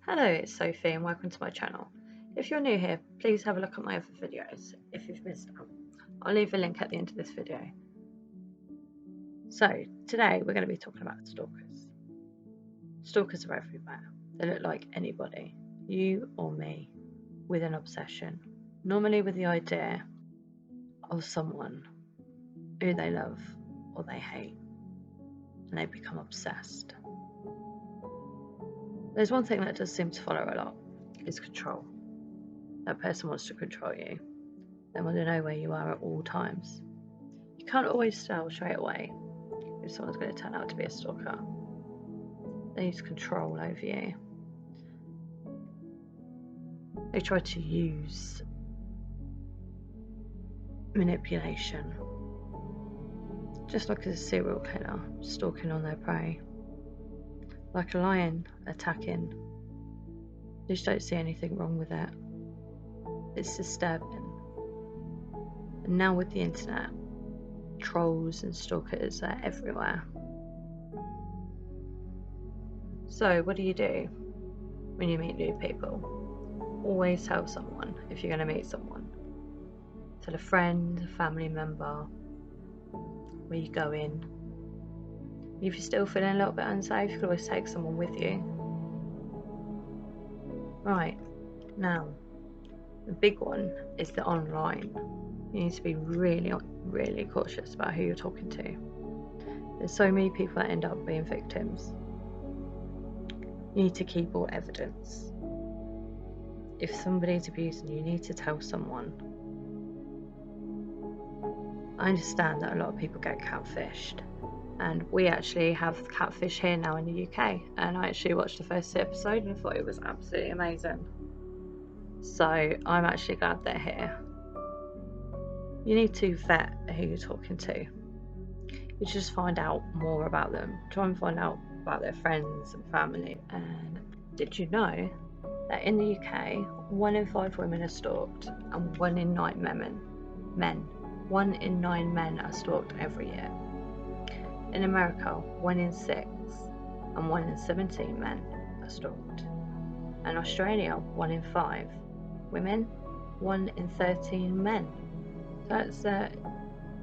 Hello, it's Sophie and welcome to my channel. If you're new here, please have a look at my other videos if you've missed them. I'll leave a link at the end of this video. So, today we're going to be talking about stalkers. Stalkers are everywhere. They look like anybody, you or me, with an obsession. Normally with the idea of someone who they love or they hate, and they become obsessed. There's one thing that does seem to follow a lot, is control. That person wants to control you. They want to know where you are at all times. You can't always tell straight away if someone's going to turn out to be a stalker. They use control over you. They try to use manipulation, just like a serial killer stalking on their prey, like a lion attacking. You just don't see anything wrong with it. It's disturbing. And now with the internet, trolls and stalkers are everywhere. So what do you do when you meet new people? Always tell someone if you're going to meet someone. Tell a friend, a family member, where you go in. If you're still feeling a little bit unsafe, you can always take someone with you. Right, now, the big one is the online. You need to be really, really cautious about who you're talking to. There's so many people that end up being victims. You need to keep all evidence. If somebody's abusing you, you need to tell someone. I understand that a lot of people get catfished, and we actually have catfish here now in the UK, and I actually watched the first episode and I thought it was absolutely amazing. So I'm actually glad they're here. You need to vet who you're talking to. You just find out more about them. Try and find out about their friends and family. And did you know that in the UK, 1 in 5 women are stalked, and 1 in 9 1 in 9 men are stalked every year. In America, 1 in 6 and 1 in 17 men are stalked. In Australia, 1 in 5 women, 1 in 13 men. That's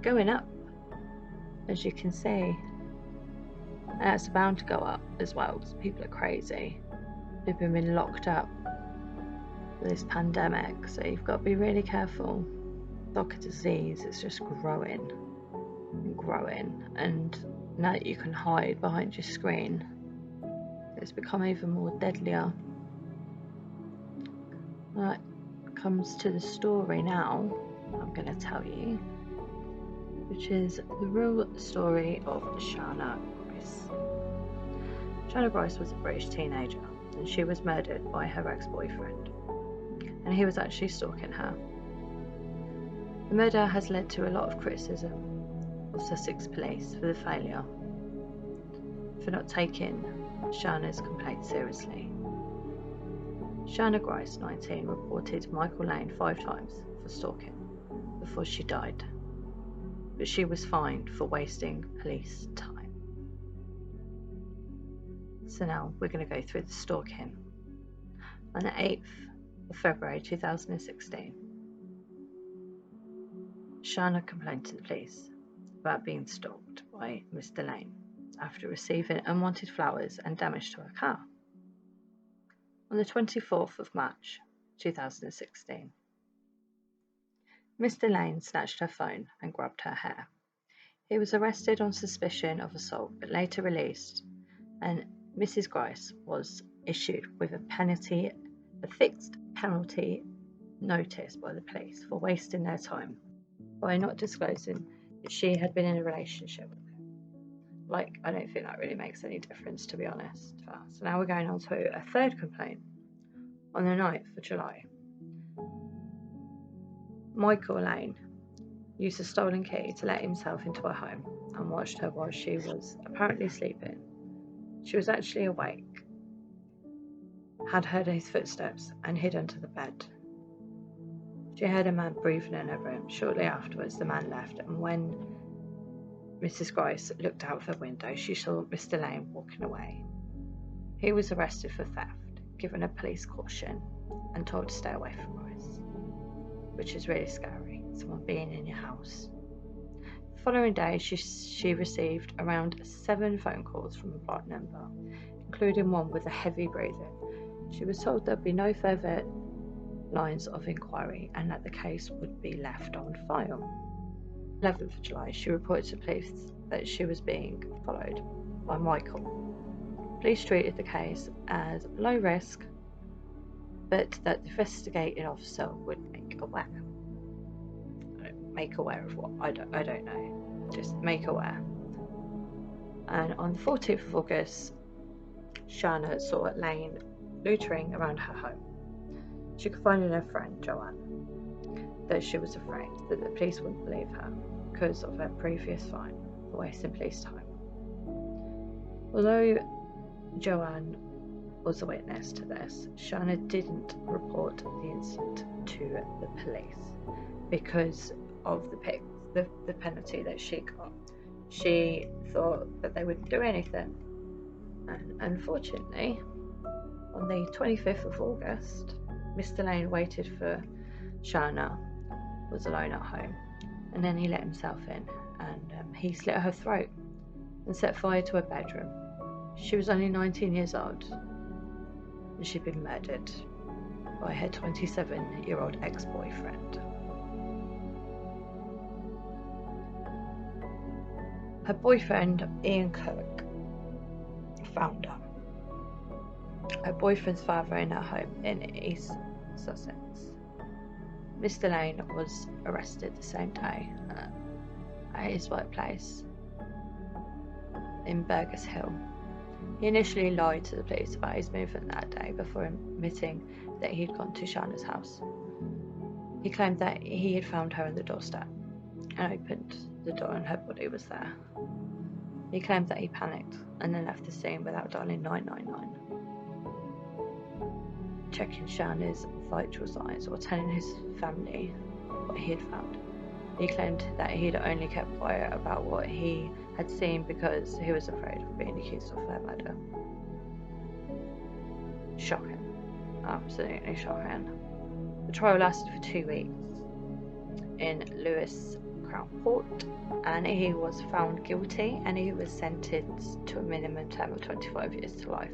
going up, as you can see. And it's bound to go up as well, because people are crazy. People have been locked up with this pandemic, so you've got to be really careful. Stalker disease is just growing and growing, and now that you can hide behind your screen, it's become even more deadlier. That comes to the story now I'm going to tell you, which is the real story of Shana Grice. Shana Grice was a British teenager, and she was murdered by her ex-boyfriend, and he was actually stalking her. The murder has led to a lot of criticism of Sussex police for the failure for not taking Shana's complaint seriously. Shana Grice, 19, reported Michael Lane 5 times for stalking before she died, but she was fined for wasting police time. So now we're going to go through the stalking. On the 8th of February 2016, Shana complained to the police about being stalked by Mr. Lane after receiving unwanted flowers and damage to her car. On the 24th of March 2016, Mr. Lane snatched her phone and grabbed her hair. He was arrested on suspicion of assault but later released, and Mrs. Grice was issued with a fixed penalty notice by the police for wasting their time by not disclosing that she had been in a relationship with him. Like, I don't think that really makes any difference, to be honest. So now we're going on to a third complaint. On the 9th of July, Michael Lane used a stolen key to let himself into her home and watched her while she was apparently sleeping. She was actually awake, had heard his footsteps and hid under the bed. She heard a man breathing in her room. Shortly afterwards, the man left, and when Mrs. Grice looked out of her window, she saw Mr. Lane walking away. He was arrested for theft. given a police caution and told to stay away from Grice, which is really scary, someone being in your house. The following day, she received around 7 phone calls from a block number, including one with a heavy breathing. She was told there'd be no further lines of inquiry and that the case would be left on file. 11th of July, she reported to police that she was being followed by Michael. Police treated the case as low risk, but that the investigating officer would make aware. Make aware of what? I don't know. Just make aware. And on the 14th of August, Shana saw Lane loitering around her home. She confided in her friend Joanne that she was afraid that the police wouldn't believe her because of her previous fine for wasting police time. Although Joanne was a witness to this, Shana didn't report the incident to the police because of the penalty that she got. She thought that they wouldn't do anything, and unfortunately, on the 25th of August, Mr. Lane waited for Shana, was alone at home, and then he let himself in and he slit her throat and set fire to her bedroom. She was only 19 years old and she'd been murdered by her 27-year-old ex-boyfriend. Her boyfriend, Ian Cook, found her. Her boyfriend's father in her home in East Sussex. Mr. Lane was arrested the same day at his workplace in Burgess Hill. He initially lied to the police about his movement that day before admitting that he'd gone to Shana's house. He claimed that he had found her on the doorstep and opened the door and her body was there. He claimed that he panicked and then left the scene without dialing 999, checking Shana's vital signs or telling his family what he had found. He claimed that he'd only kept quiet about what he had seen because he was afraid of being accused of her murder. Shocking. Absolutely shocking. The trial lasted for 2 weeks in Lewes Crown Court, and he was found guilty and he was sentenced to a minimum term of 25 years to life.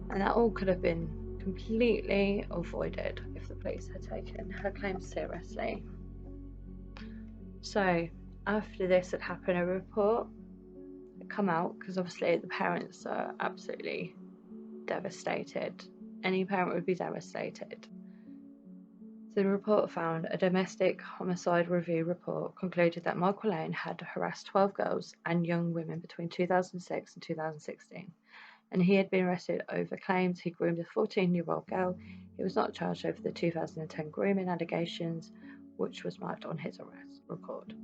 And that all could have been completely avoided if the police had taken her claims seriously. So after this had happened, a report had come out, because obviously the parents are absolutely devastated. Any parent would be devastated. So the report found a domestic homicide review report concluded that Michael Lane had harassed 12 girls and young women between 2006 and 2016. And he had been arrested over claims he groomed a 14-year-old girl. He was not charged over the 2010 grooming allegations, which was marked on his arrest record.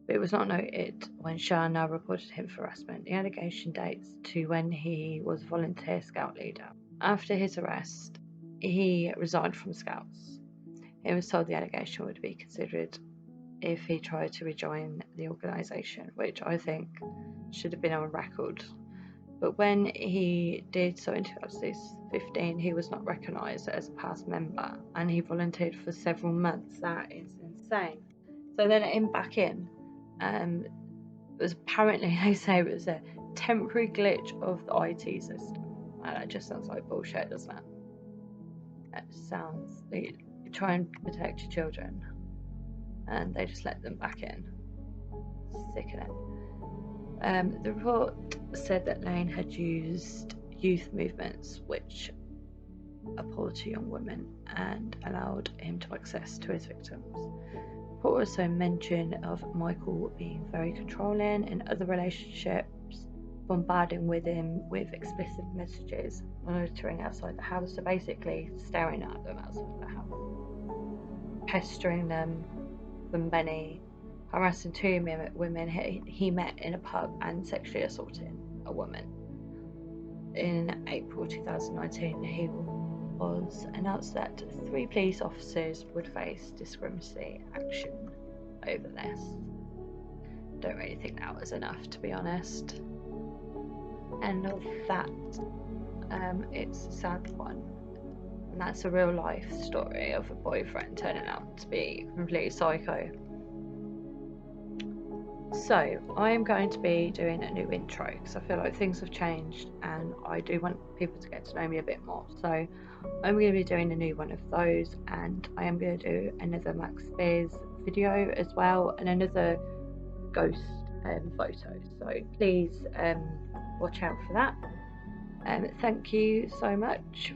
But it was not noted when Shana reported him for harassment. The allegation dates to when he was volunteer scout leader. After his arrest, he resigned from Scouts. He was told the allegation would be considered if he tried to rejoin the organisation, which I think should have been on record. But when he did so in 2015, he was not recognised as a past member and he volunteered for several months. That is insane. So then him back in, it was apparently, they say it was a temporary glitch of the IT system. And that just sounds like bullshit, doesn't it? It sounds like you try and protect your children and they just let them back in. Sickening. The report said that Lane had used youth movements which appealed to young women and allowed him to access to his victims. The report also mentioned of Michael being very controlling in other relationships, bombarding with him with explicit messages, monitoring outside the house, so basically staring at them outside the house, pestering them for money, harassing 2 women he met in a pub and sexually assaulting a woman. In April 2019, he was announced that 3 police officers would face discriminatory action over this. Don't really think that was enough, to be honest. end of that. It's a sad one, and that's a real life story of a boyfriend turning out to be completely psycho. So I am going to be doing a new intro because I feel like things have changed and I do want people to get to know me a bit more. So I'm going to be doing a new one of those, and I am going to do another Max Spears video as well, and another ghost photo. So please watch out for that. Thank you so much